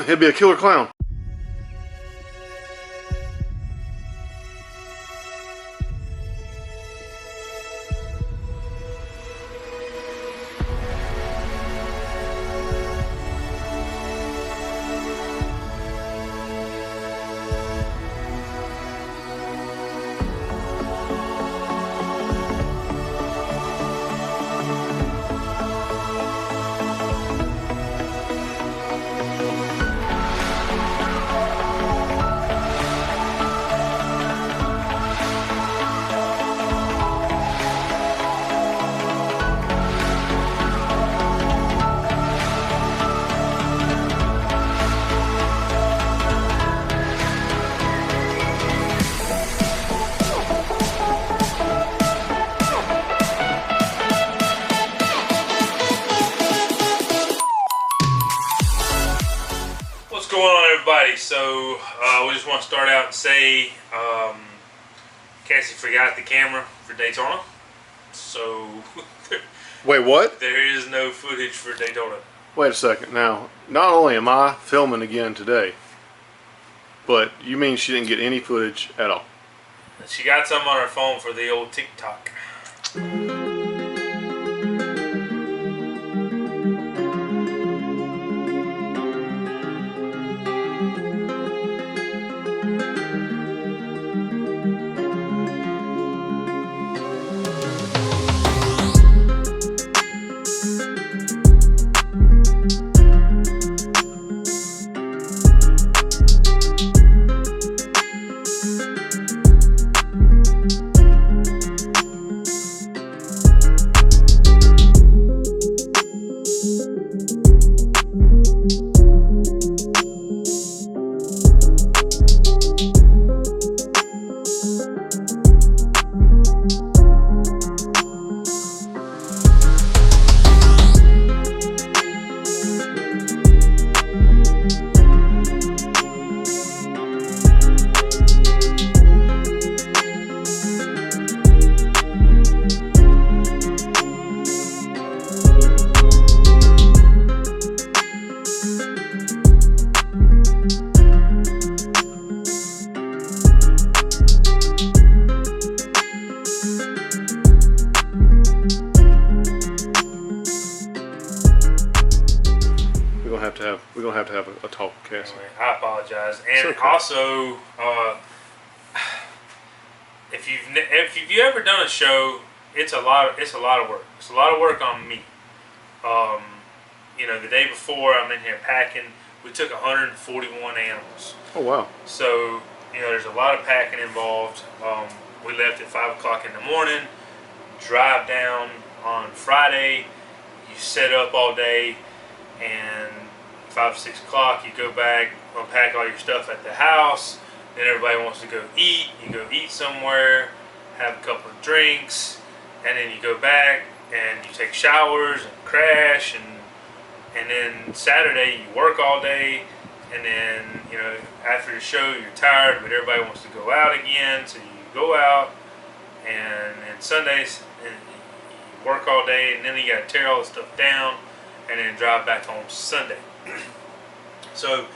He'd be a killer clown. What's going on, everybody? So we just want to start out and say Cassie forgot the camera for Daytona, so Wait, what? there is no footage for Daytona. Wait a second. Now, not only am I filming again today, but you mean she didn't get any footage at all? She got some on her phone for the old TikTok. We're gonna have to have a talk, Cassie. Anyway, I apologize, and okay. also if you've ever done a show, it's a lot of work. It's a lot of work on me. You know, the day before I'm in here packing, we took 141 animals. Oh wow! So you know, there's a lot of packing involved. We left at 5 o'clock in the morning. Drive down on Friday. You set up all day, and 5 or 6 o'clock you go back, unpack all your stuff at the house. Then everybody wants to go eat. You go eat somewhere, have a couple of drinks, and then you go back and you take showers and crash, and then Saturday you work all day, and then you know after the show you're tired, but everybody wants to go out again, so you go out, and then Sundays and you work all day, and then you got to tear all the stuff down, and then drive back home Sunday. So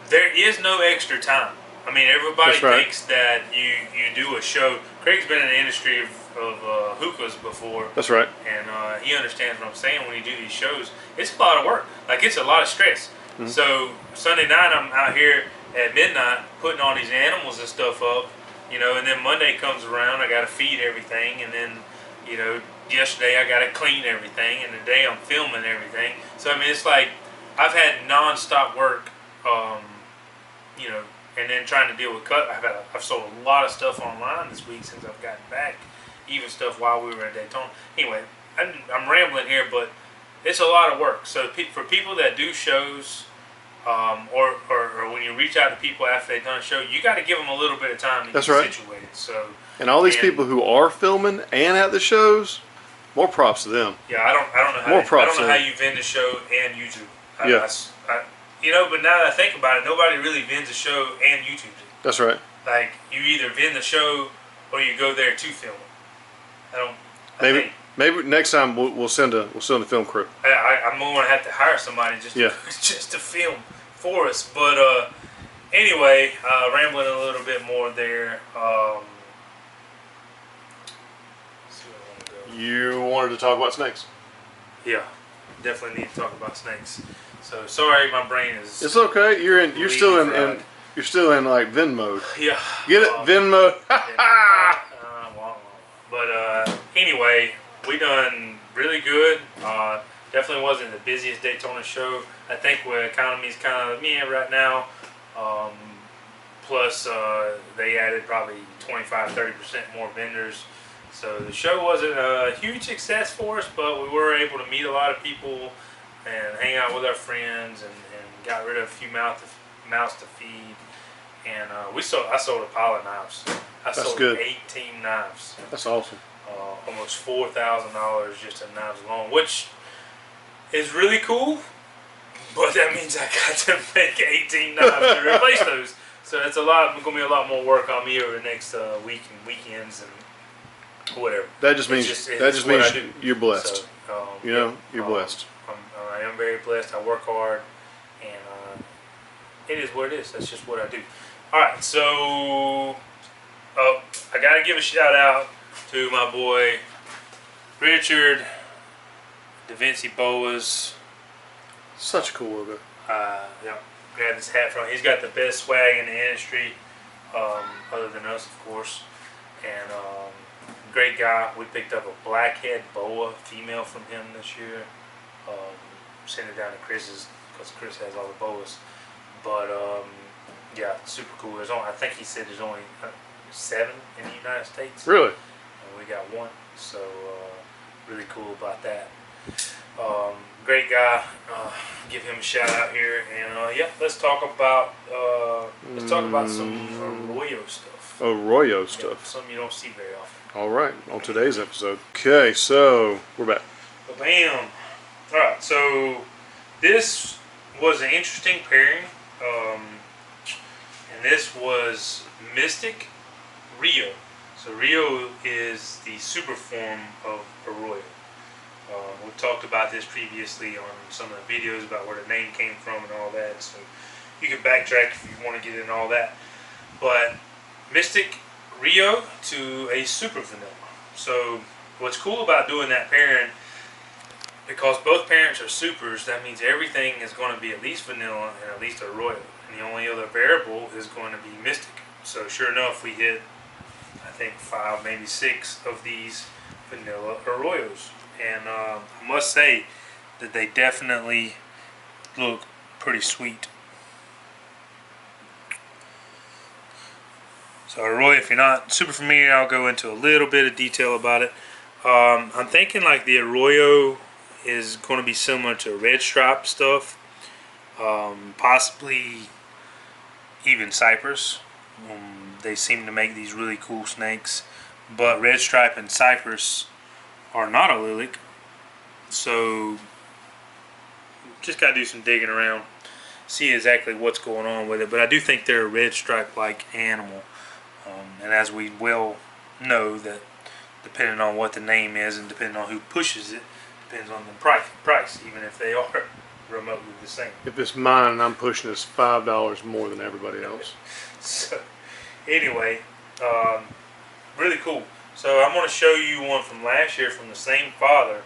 there is no extra time. I mean, everybody thinks that you do a show. Craig's been in the industry of hookahs before. That's right. And he understands what I'm saying. When you do these shows, it's a lot of work. Like, it's a lot of stress. Mm-hmm. So Sunday night I'm out here at midnight putting all these animals and stuff up, you know, and then Monday comes around, I got to feed everything, and then, you know, yesterday I got to clean everything, and today I'm filming everything. So, I mean, it's like I've had non-stop work, you know, and then trying to deal with cut. I've sold a lot of stuff online this week since I've gotten back, even stuff while we were at Daytona. Anyway, I'm rambling here, but it's a lot of work. So for people that do shows, or when you reach out to people after they've done a show, you got to give them a little bit of time to get situated. So, and all these people who are filming and at the shows, more props to them. Yeah, I don't know how you vend a show and YouTube. You know, but now that I think about it, nobody really vends a show and YouTubes it. That's right. Like, you either vend the show or you go there to film it. Maybe next time we'll send a film crew. I'm going to have to hire somebody just to film for us. But anyway, rambling a little bit more there. You wanted to talk about snakes. Yeah, definitely need to talk about snakes. So sorry, my brain is. It's okay. You're still in you're still in like Ven mode. Yeah. Get it, Ven mode. But anyway, we done really good. Definitely wasn't the busiest Daytona show. I think the economy's kind of right now. Plus, they added probably 25-30% more vendors. So the show wasn't a huge success for us, but we were able to meet a lot of people and hang out with our friends, and got rid of a few mouths to feed. And I sold a pile of knives. That's sold good. 18 knives. That's awesome. Almost $4,000 just in knives alone, which is really cool. But that means I got to make 18 knives to replace those. So it's going to be a lot more work on me over the next week and weekends and whatever. That just means you're blessed. So, you're blessed. I am very blessed. I work hard, and it is what it is. That's just what I do. All right, so I got to give a shout out to my boy Richard DaVinci Boas. Such a cool logo. Yeah, grabbed his hat from him. He's got the best swag in the industry, other than us, of course. And great guy. We picked up a blackhead boa female from him this year. Sent it down to Chris's because Chris has all the boas. But yeah, super cool. I think he said there's only 7 in the United States. Really? And we got 1. So really cool about that. Great guy. Give him a shout out here, and yeah, let's talk about some Arroyo stuff. Arroyo stuff. Yeah, something you don't see very often. All right, on today's episode. Okay, so we're back. Bam. All right, so this was an interesting pairing, and this was Mystic Rio. So Rio is the super form of Arroyo. We've talked about this previously on some of the videos about where the name came from and all that, so you can backtrack if you want to get into all that. But Mystic Rio to a super vanilla. So what's cool about doing that pairing, because both parents are supers, that means everything is going to be at least vanilla and at least Arroyo. And the only other variable is going to be Mystic. So sure enough, we hit, I think, 5, maybe 6 of these vanilla Arroyos. And I must say that they definitely look pretty sweet. So Arroyo, if you're not super familiar, I'll go into a little bit of detail about it. I'm thinking like the Arroyo is going to be similar to red stripe stuff. Possibly even cypress. They seem to make these really cool snakes. But red stripe and cypress are not a lilac, so just got to do some digging around, see exactly what's going on with it. But I do think they're a red stripe-like animal, and as we well know, that depending on what the name is and depending on who pushes it, depends on the price, even if they are remotely the same. If it's mine and I'm pushing this $5 more than everybody else. So anyway, really cool. So I'm going to show you one from last year from the same father.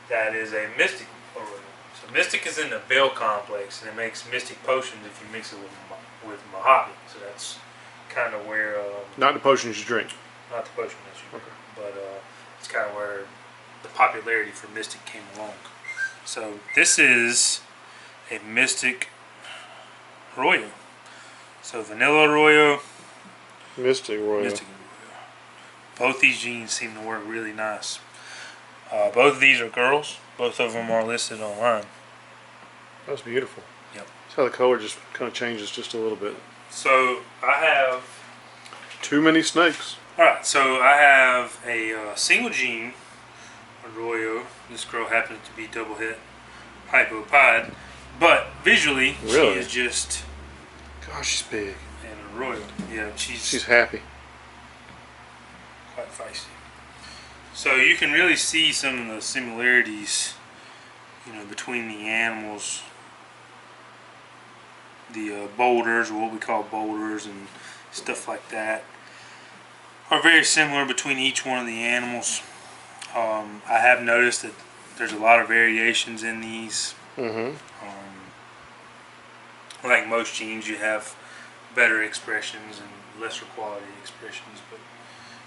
That is a Mystic Arroyo. So Mystic is in the Bell complex, and it makes Mystic potions if you mix it with Mojave. So that's kind of where... not the potions you drink. Not the potion that you drink. But it's kind of where the popularity for Mystic came along. So this is a Mystic Arroyo. So vanilla Arroyo. Mystic Arroyo. Mystic Arroyo. Both these genes seem to work really nice. Both of these are girls. Both of them are listed online. That's beautiful. Yep. That's how the color just kind of changes just a little bit. So I have... Too many snakes. Alright, so I have a single gene Arroyo. This girl happens to be double hit hypopod. But visually, really? She is just... Gosh, she's big. An Arroyo. Yeah, she's happy. Quite feisty. So you can really see some of the similarities, between the animals. boulders, or what we call boulders, and stuff like that, are very similar between each one of the animals. I have noticed that there's a lot of variations in these. Like most genes, you have better expressions and lesser quality expressions, but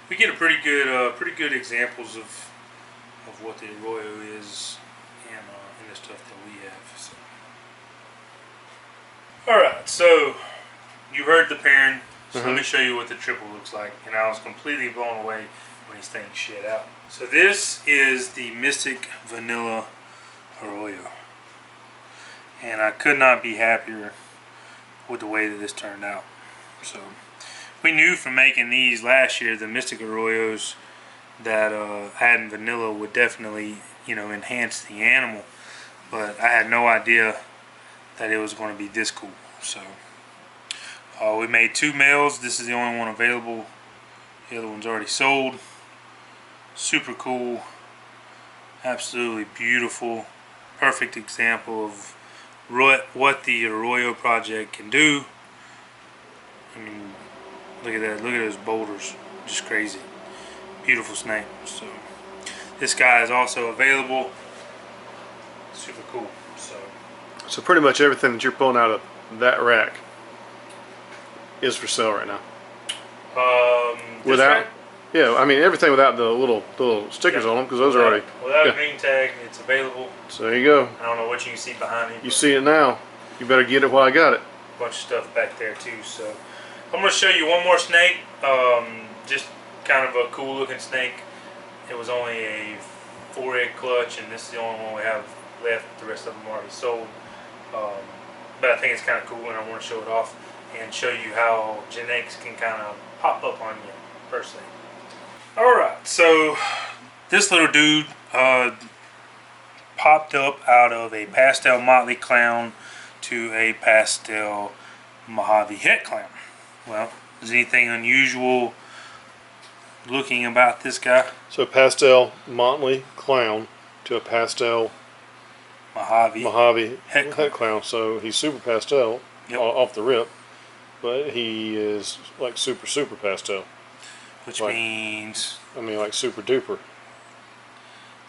we get a pretty good examples of what the Arroyo is and the stuff that we have. So. All right, so you heard the pairing. So let me show you what the triple looks like, and I was completely blown away when these things shed out. So this is the Mystic Vanilla Arroyo, and I could not be happier with the way that this turned out. So we knew from making these last year, the Mystic Arroyos, that adding vanilla would definitely, enhance the animal, but I had no idea that it was going to be this cool. So we made 2 males. This is the only one available. The other one's already sold. Super cool, absolutely beautiful, perfect example of what the Arroyo project can do. I mean, look at that. Look at those boulders. Just crazy. Beautiful snake. So this guy is also available. Super cool. So pretty much everything that you're pulling out of that rack is for sale right now. Without rack? Yeah, I mean everything without the little stickers on them, because those are already without a green tag. It's available. So there you go. I don't know what you can see behind me. You see it now. You better get it while I got it. Bunch of stuff back there too. So I'm going to show you one more snake. Just kind of a cool looking snake. It was only a 4-egg clutch, and this is the only one we have left. The rest of them are already sold. But I think it's kind of cool, and I want to show it off and show you how genetics can kind of pop up on you per se. Alright, so this little dude popped up out of a pastel motley clown to a pastel Mojave het clown. Well, is anything unusual looking about this guy? So pastel motley clown to a pastel Mojave het clown. So he's super pastel off the rip, but he is like super pastel. Which means... I mean like super duper.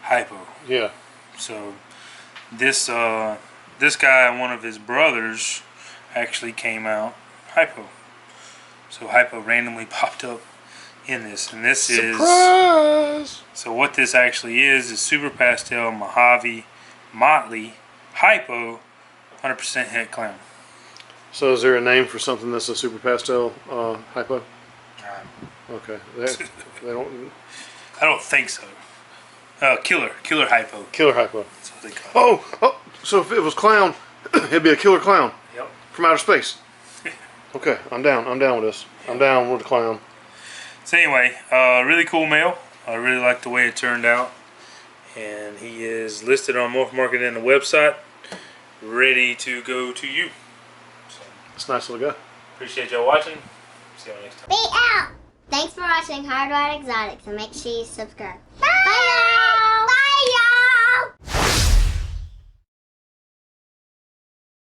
Hypo. Yeah. So this guy and one of his brothers actually came out hypo. So hypo randomly popped up in this, and this Surprise! So what this actually is super pastel Mojave motley hypo 100% het clown. So is there a name for something that's a super pastel hypo? Okay, they don't. I don't think so. Killer hypo. Killer hypo. That's what they call it. Oh, so if it was clown, it'd be a killer clown. Yep. From outer space. Okay, I'm down with this. I'm down with the clown. So anyway, really cool male. I really like the way it turned out, and he is listed on Morph Market and the website, ready to go to you. So, it's a nice little guy. Appreciate y'all watching. See y'all next time. Be out! Thanks for watching Hardwired Exotics, and make sure you subscribe.